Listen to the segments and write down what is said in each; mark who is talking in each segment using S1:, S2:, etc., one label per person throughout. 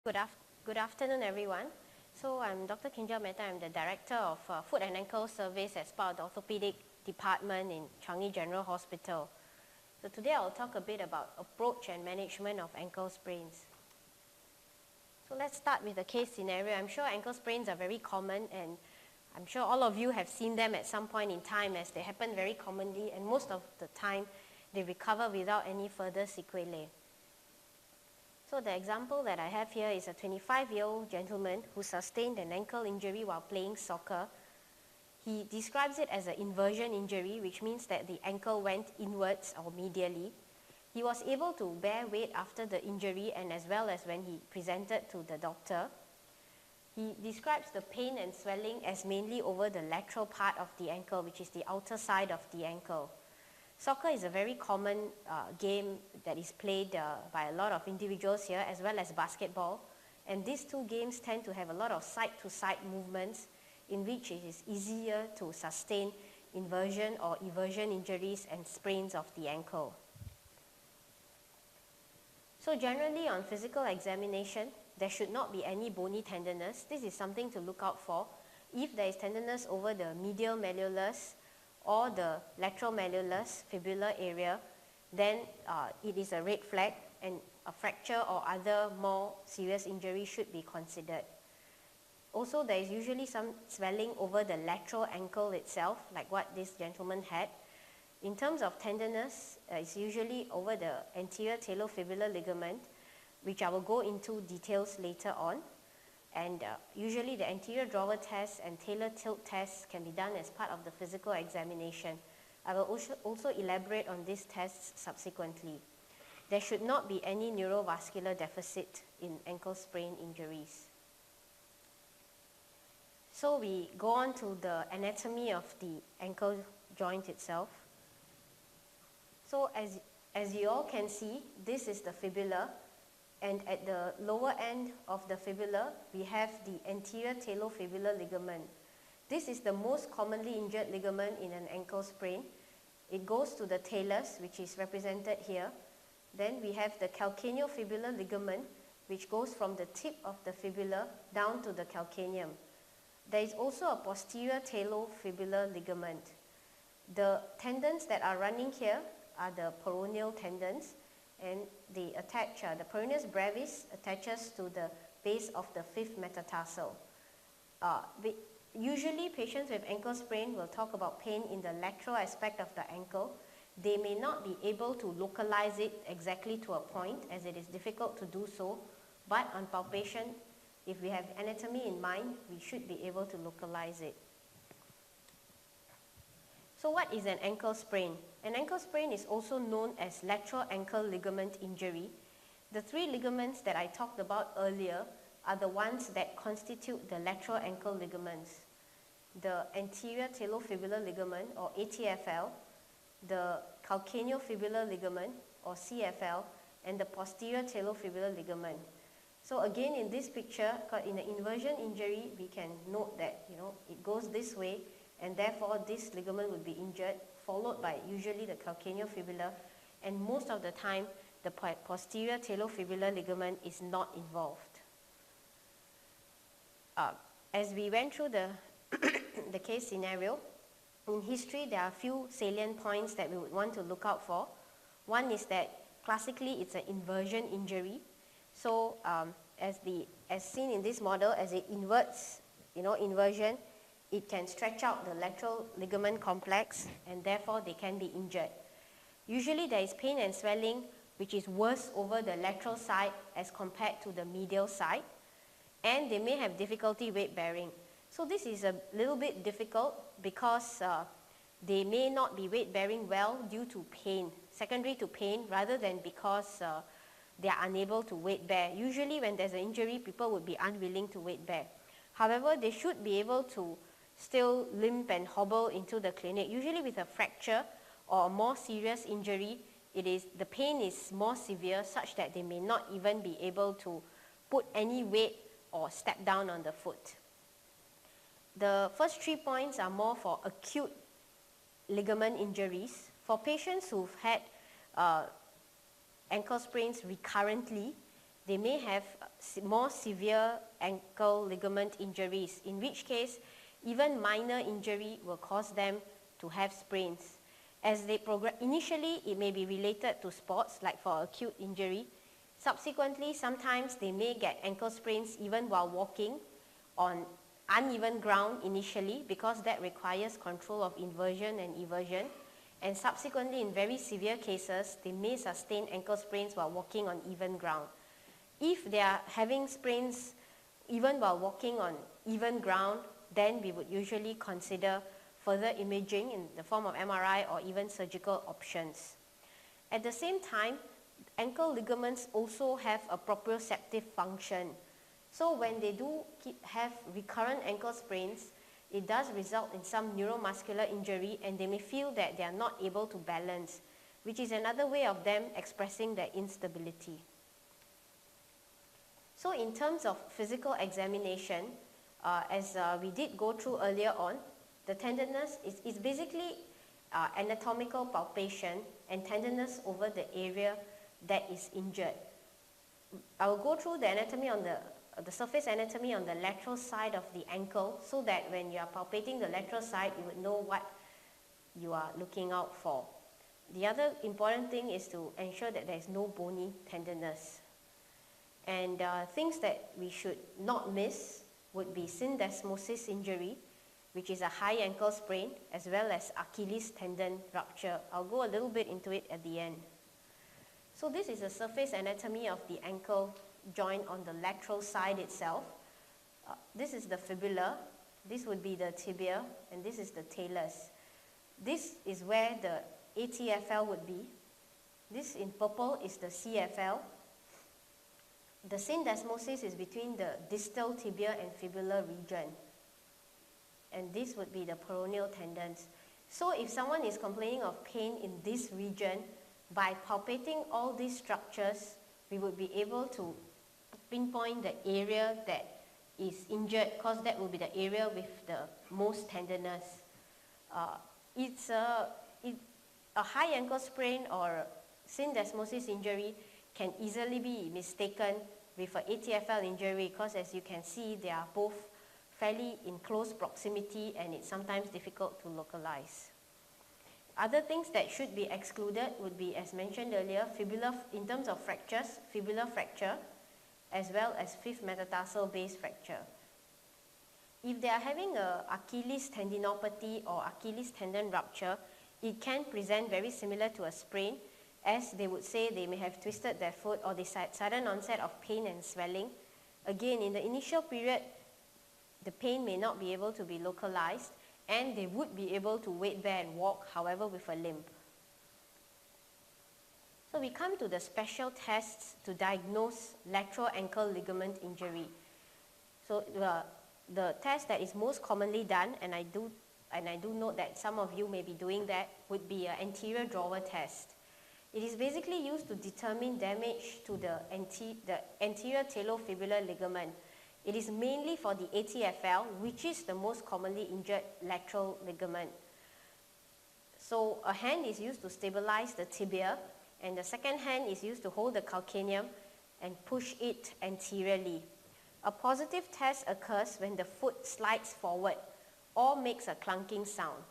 S1: Good afternoon, everyone. So I'm Dr. Kinjal Mehta. I'm the Director of Foot and Ankle Service as part of the Orthopedic Department in Changi General Hospital. So today I'll talk a bit about approach and management of ankle sprains. So let's start with the case scenario. I'm sure ankle sprains are very common, and I'm sure all of you have seen them at some point in time, as they happen very commonly, and most of the time they recover without any further sequelae. So the example that I have here is a 25-year-old gentleman who sustained an ankle injury while playing soccer. He describes it as an inversion injury, which means that the ankle went inwards or medially. He was able to bear weight after the injury and as well as when he presented to the doctor. He describes the pain and swelling as mainly over the lateral part of the ankle, which is the outer side of the ankle. Soccer is a very common game that is played by a lot of individuals here, as well as basketball. And these two games tend to have a lot of side-to-side movements in which it is easier to sustain inversion or eversion injuries and sprains of the ankle. So generally on physical examination, there should not be any bony tenderness. This is something to look out for. If there is tenderness over the medial malleolus or the lateral malleolus fibular area, then it is a red flag and a fracture or other more serious injury should be considered. Also, there is usually some swelling over the lateral ankle itself, like what this gentleman had. In terms of tenderness, it's usually over the anterior talofibular ligament, which I will go into details later on. And usually the anterior drawer test and talar tilt test can be done as part of the physical examination. I will also elaborate on these tests subsequently. There should not be any neurovascular deficit in ankle sprain injuries. So we go on to the anatomy of the ankle joint itself. So as you all can see, this is the fibula. And at the lower end of the fibula, we have the anterior talofibular ligament. This is the most commonly injured ligament in an ankle sprain. It goes to the talus, which is represented here. Then we have the calcaneofibular ligament, which goes from the tip of the fibula down to the calcaneum. There is also a posterior talofibular ligament. The tendons that are running here are the peroneal tendons, and they attach, the peroneus brevis attaches to the base of the fifth metatarsal. Usually patients with ankle sprain will talk about pain in the lateral aspect of the ankle. They may not be able to localize it exactly to a point, as it is difficult to do so, but on palpation, if we have anatomy in mind, we should be able to localize it. So what is an ankle sprain? An ankle sprain is also known as lateral ankle ligament injury. The three ligaments that I talked about earlier are the ones that constitute the lateral ankle ligaments. The anterior talofibular ligament, or ATFL, the calcaneofibular ligament, or CFL, and the posterior talofibular ligament. So again, in this picture, in an inversion injury, we can note that it goes this way, and therefore this ligament would be injured, followed by usually the calcaneofibular, and most of the time the posterior talofibular ligament is not involved. As we went through the, the case scenario, in history there are a few salient points that we would want to look out for. One is that classically it's an inversion injury. So as seen in this model, as it inverts, inversion, it can stretch out the lateral ligament complex, and therefore they can be injured. Usually there is pain and swelling which is worse over the lateral side as compared to the medial side, and they may have difficulty weight bearing. So this is a little bit difficult because they may not be weight bearing well due to pain, secondary to pain, rather than because they are unable to weight bear. Usually when there's an injury, people would be unwilling to weight bear. However, they should be able to still limp and hobble into the clinic. Usually with a fracture or a more serious injury, the pain is more severe such that they may not even be able to put any weight or step down on the foot. The first 3 points are more for acute ligament injuries. For patients who've had ankle sprains recurrently, they may have more severe ankle ligament injuries, in which case even minor injury will cause them to have sprains. As they progress, initially it may be related to sports, like for acute injury. Subsequently, sometimes they may get ankle sprains even while walking on uneven ground initially, because that requires control of inversion and eversion. And subsequently, in very severe cases, they may sustain ankle sprains while walking on even ground. If they are having sprains even while walking on even ground, then we would usually consider further imaging in the form of MRI or even surgical options. At the same time, ankle ligaments also have a proprioceptive function. So when they do have recurrent ankle sprains, it does result in some neuromuscular injury, and they may feel that they are not able to balance, which is another way of them expressing their instability. So in terms of physical examination, as we did go through earlier on, the tenderness is basically anatomical palpation and tenderness over the area that is injured. I will go through the anatomy on the surface anatomy on the lateral side of the ankle, so that when you are palpating the lateral side, you would know what you are looking out for. The other important thing is to ensure that there is no bony tenderness. And things that we should not miss would be syndesmosis injury, which is a high ankle sprain, as well as Achilles tendon rupture. I'll go a little bit into it at the end. So this is the surface anatomy of the ankle joint on the lateral side itself. This is the fibula, this would be the tibia, and this is the talus. This is where the ATFL would be. This in purple is the CFL. The syndesmosis is between the distal tibia and fibular region. And this would be the peroneal tendons. So if someone is complaining of pain in this region, by palpating all these structures, we would be able to pinpoint the area that is injured, because that will be the area with the most tenderness. A high ankle sprain or syndesmosis injury can easily be mistaken with an ATFL injury, because as you can see, they are both fairly in close proximity, and it's sometimes difficult to localize. Other things that should be excluded would be, as mentioned earlier, in terms of fractures, fibular fracture, as well as fifth metatarsal base fracture. If they are having a Achilles tendinopathy or Achilles tendon rupture, it can present very similar to a sprain, as they would say they may have twisted their foot, or they sudden onset of pain and swelling. Again, in the initial period, the pain may not be able to be localized, and they would be able to weight bear and walk, however, with a limp. So we come to the special tests to diagnose lateral ankle ligament injury. So the test that is most commonly done, and I do note that some of you may be doing that, would be an anterior drawer test. It is basically used to determine damage to the anterior talofibular ligament. It is mainly for the ATFL, which is the most commonly injured lateral ligament. So a hand is used to stabilize the tibia, and the second hand is used to hold the calcaneum and push it anteriorly. A positive test occurs when the foot slides forward or makes a clunking sound.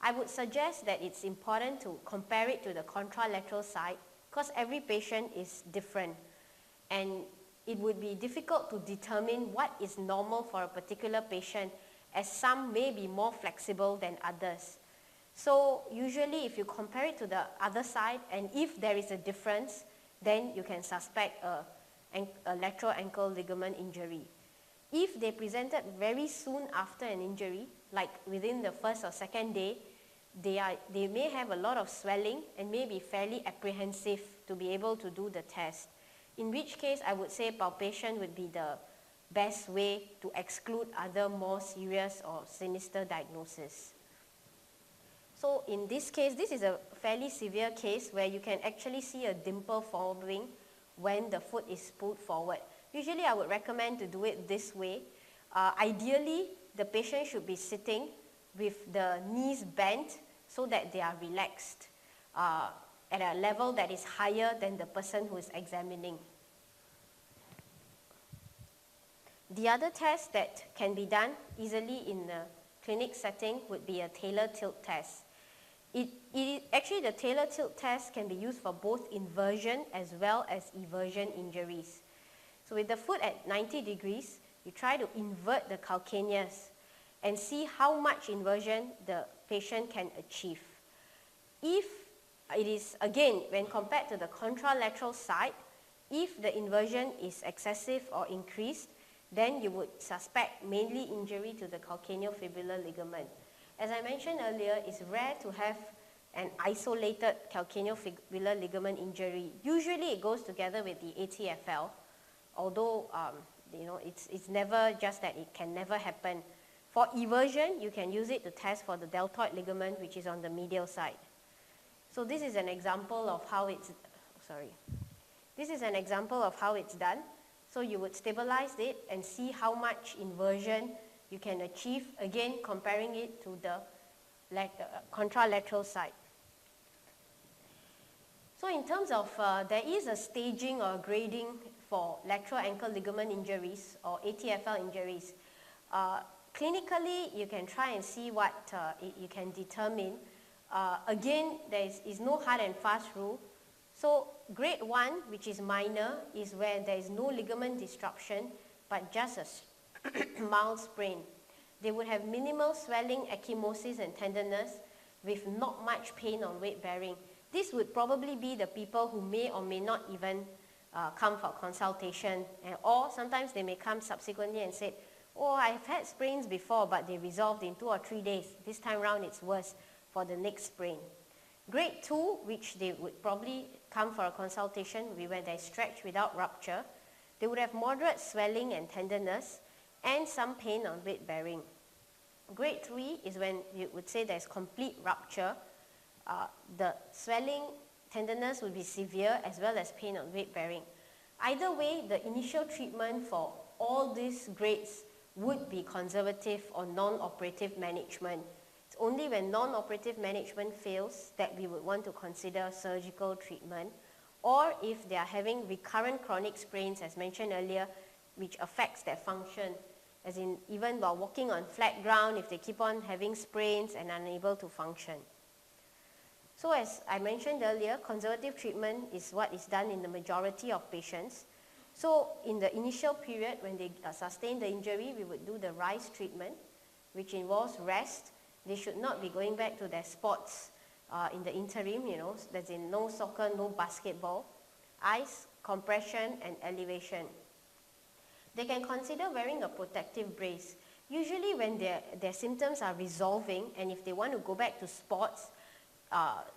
S1: I would suggest that it's important to compare it to the contralateral side, because every patient is different, and it would be difficult to determine what is normal for a particular patient, as some may be more flexible than others. So usually if you compare it to the other side, and if there is a difference, then you can suspect a lateral ankle ligament injury. If they presented very soon after an injury, like within the first or second day, they may have a lot of swelling and may be fairly apprehensive to be able to do the test. In which case, I would say palpation would be the best way to exclude other more serious or sinister diagnoses. So in this case, this is a fairly severe case where you can actually see a dimple forming when the foot is pulled forward. Usually I would recommend to do it this way. Ideally, the patient should be sitting with the knees bent so that they are relaxed at a level that is higher than the person who is examining. The other test that can be done easily in the clinic setting would be a Taylor tilt test. Actually, the Taylor tilt test can be used for both inversion as well as eversion injuries. So with the foot at 90 degrees, you try to invert the calcaneus and see how much inversion the patient can achieve. If it is, again, when compared to the contralateral side, if the inversion is excessive or increased, then you would suspect mainly injury to the calcaneofibular ligament. As I mentioned earlier, it's rare to have an isolated calcaneofibular ligament injury. Usually it goes together with the ATFL, although it's never just that, it can never happen. For eversion, you can use it to test for the deltoid ligament, which is on the medial side. So this is an example of how it's, done. So you would stabilize it and see how much inversion you can achieve, again comparing it to the contralateral side. So in terms of, there is a staging or grading for lateral ankle ligament injuries or ATFL injuries. Clinically, you can try and see what you can determine. Again, there is no hard and fast rule. So grade 1, which is minor, is where there is no ligament disruption, but just a mild sprain. They would have minimal swelling, ecchymosis, and tenderness with not much pain on weight bearing. This would probably be the people who may or may not even come for consultation, or sometimes they may come subsequently and say, oh, I've had sprains before, but they resolved in 2 or 3 days. This time round it's worse for the next sprain. Grade 2, which they would probably come for a consultation, would be when they stretch without rupture. They would have moderate swelling and tenderness and some pain on weight bearing. Grade 3 is when you would say there's complete rupture. The swelling, tenderness would be severe as well as pain on weight bearing. Either way, the initial treatment for all these grades would be conservative or non-operative management. It's only when non-operative management fails that we would want to consider surgical treatment, or if they are having recurrent chronic sprains, as mentioned earlier, which affects their function, as in even while walking on flat ground, if they keep on having sprains and unable to function. So as I mentioned earlier, conservative treatment is what is done in the majority of patients. So in the initial period, when they sustain the injury, we would do the RISE treatment, which involves rest. They should not be going back to their sports in the interim, that's in no soccer, no basketball, ice, compression, and elevation. They can consider wearing a protective brace. Usually when their symptoms are resolving, and if they want to go back to sports,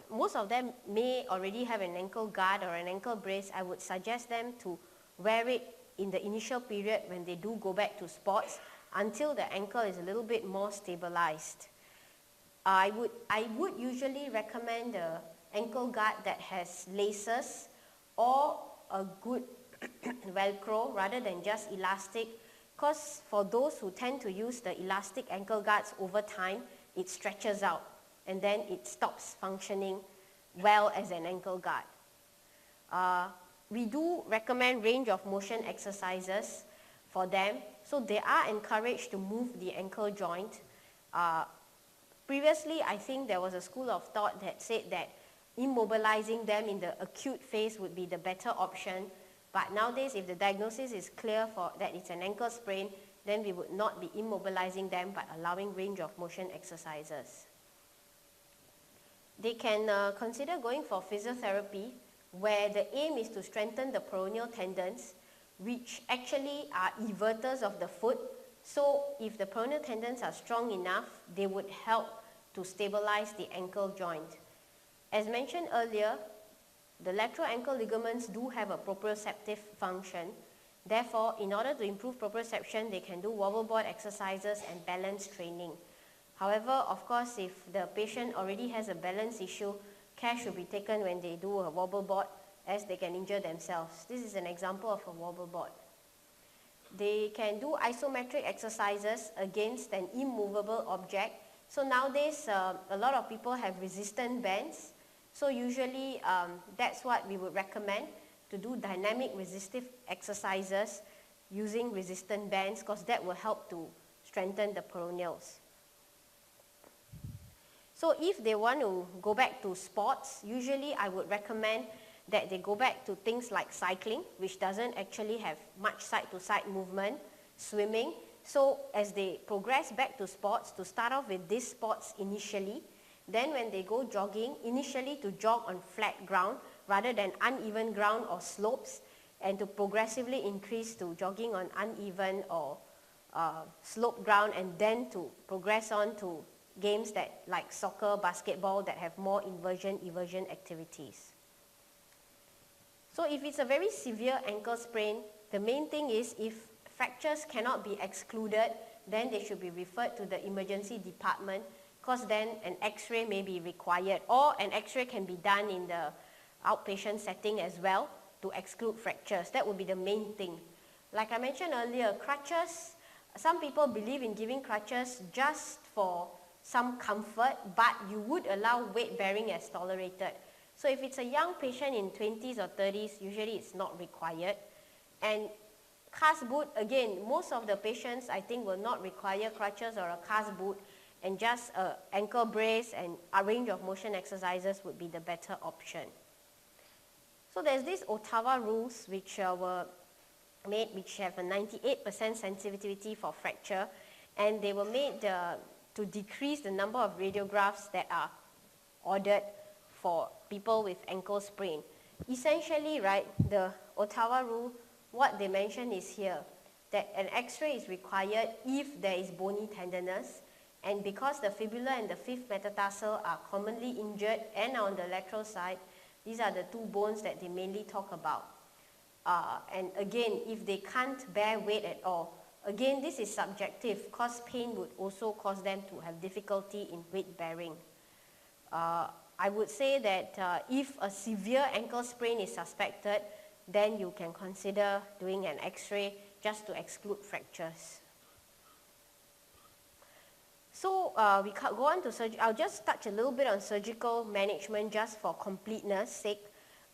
S1: most of them may already have an ankle guard or an ankle brace. I would suggest them to wear it in the initial period when they do go back to sports until the ankle is a little bit more stabilized. I would usually recommend an ankle guard that has laces or a good Velcro rather than just elastic, because for those who tend to use the elastic ankle guards over time, it stretches out and then it stops functioning well as an ankle guard. We do recommend range of motion exercises for them, so they are encouraged to move the ankle joint. Previously, I think there was a school of thought that said that immobilizing them in the acute phase would be the better option, but nowadays if the diagnosis is clear for that it's an ankle sprain, then we would not be immobilizing them but allowing range of motion exercises. They can consider going for physiotherapy, where the aim is to strengthen the peroneal tendons, which actually are everters of the foot. So if the peroneal tendons are strong enough, they would help to stabilize the ankle joint. As mentioned earlier, the lateral ankle ligaments do have a proprioceptive function. Therefore, in order to improve proprioception, they can do wobble board exercises and balance training. However, of course, if the patient already has a balance issue, care should be taken when they do a wobble board, as they can injure themselves. This is an example of a wobble board. They can do isometric exercises against an immovable object. So nowadays, a lot of people have resistant bands. So usually, that's what we would recommend, to do dynamic resistive exercises using resistant bands, because that will help to strengthen the peroneals. So if they want to go back to sports, usually I would recommend that they go back to things like cycling, which doesn't actually have much side-to-side movement, swimming. So as they progress back to sports, to start off with these sports initially, then when they go jogging, initially to jog on flat ground rather than uneven ground or slopes, and to progressively increase to jogging on uneven or sloped ground, and then to progress on to games that like soccer, basketball, that have more inversion-eversion activities. So if it's a very severe ankle sprain, the main thing is if fractures cannot be excluded, then they should be referred to the emergency department, because then an x-ray may be required, or an x-ray can be done in the outpatient setting as well to exclude fractures. That would be the main thing. Like I mentioned earlier, crutches, some people believe in giving crutches just for some comfort, but you would allow weight bearing as tolerated. So if it's a young patient in 20s or 30s, usually it's not required. And cast boot, again, most of the patients I think will not require crutches or a cast boot, and just an ankle brace and a range of motion exercises would be the better option. So there's these Ottawa rules which were made, which have a 98% sensitivity for fracture, and they were made to decrease the number of radiographs that are ordered for people with ankle sprain. Essentially, right, the Ottawa rule, what they mention is here, that an x-ray is required if there is bony tenderness, and because the fibula and the fifth metatarsal are commonly injured and on the lateral side, these are the two bones that they mainly talk about. And again, if they can't bear weight at all, again, this is subjective, because pain would also cause them to have difficulty in weight bearing. I would say that if a severe ankle sprain is suspected, then you can consider doing an x-ray just to exclude fractures. So we go on to surgery. I'll just touch a little bit on surgical management just for completeness sake.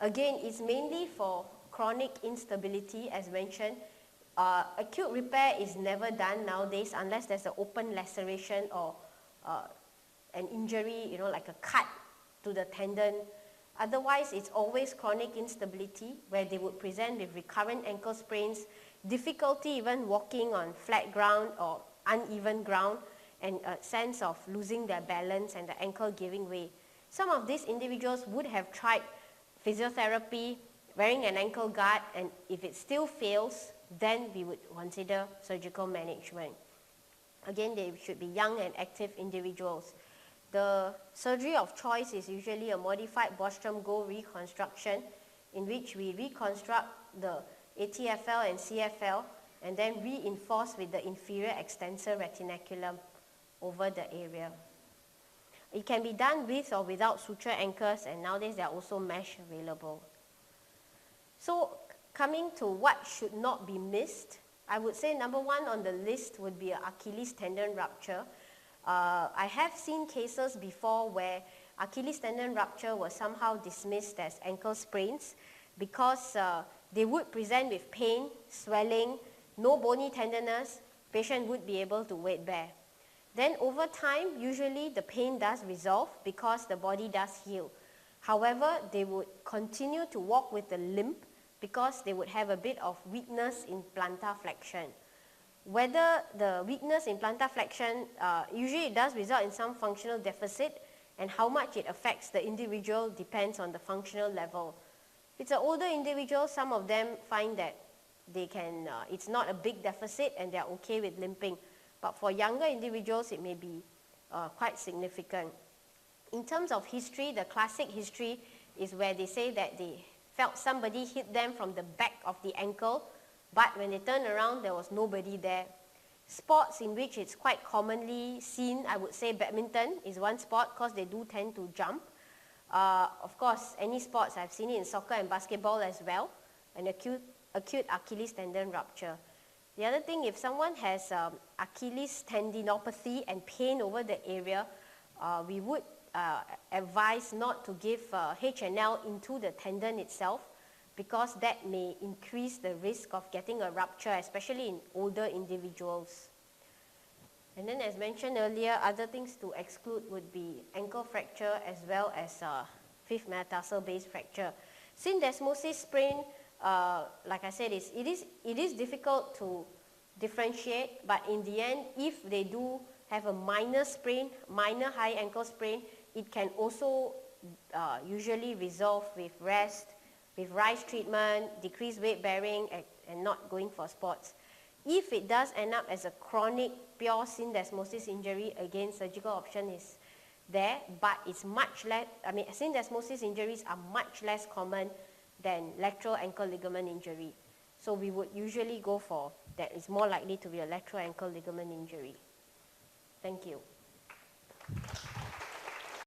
S1: Again, it's mainly for chronic instability, as mentioned. Acute repair is never done nowadays unless there's an open laceration or an injury, like a cut to the tendon. Otherwise, it's always chronic instability, where they would present with recurrent ankle sprains, difficulty even walking on flat ground or uneven ground, and a sense of losing their balance and the ankle giving way. Some of these individuals would have tried physiotherapy, wearing an ankle guard, and if it still fails, then we would consider surgical management. Again, they should be young and active individuals. The surgery of choice is usually a modified Bostrom-Gold reconstruction, in which we reconstruct the ATFL and CFL and then reinforce with the inferior extensor retinaculum over the area. It can be done with or without suture anchors, and nowadays there are also mesh available. So coming to what should not be missed, I would say number one on the list would be an Achilles tendon rupture. I have seen cases before where Achilles tendon rupture was somehow dismissed as ankle sprains because they would present with pain, swelling, no bony tenderness, patient would be able to weight bear. Then over time, usually the pain does resolve because the body does heal. However, they would continue to walk with a limp because they would have a bit of weakness in plantar flexion. Whether the weakness in plantar flexion, usually it does result in some functional deficit, and how much it affects the individual depends on the functional level. If it's an older individual, some of them find that they can, it's not a big deficit and they're okay with limping. But for younger individuals, it may be quite significant. In terms of history, the classic history is where they say that they felt somebody hit them from the back of the ankle, but when they turned around, there was nobody there. Sports in which it's quite commonly seen, I would say badminton is one sport because they do tend to jump. Of course, any sports, I've seen it in soccer and basketball as well, an acute Achilles tendon rupture. The other thing, if someone has Achilles tendinopathy and pain over the area, we would advise not to give HNL into the tendon itself, because that may increase the risk of getting a rupture, especially in older individuals. And then as mentioned earlier, other things to exclude would be ankle fracture as well as fifth metatarsal base fracture. Syndesmosis sprain, like I said, it is difficult to differentiate, but in the end, if they do have a minor sprain, minor high ankle sprain, it can also usually resolve with rest, with RICE treatment, decreased weight bearing, and not going for sports. If it does end up as a chronic pure syndesmosis injury, again, surgical option is there, but it's much less, syndesmosis injuries are much less common than lateral ankle ligament injury. So we would usually go for that. It's more likely to be a lateral ankle ligament injury. Thank you.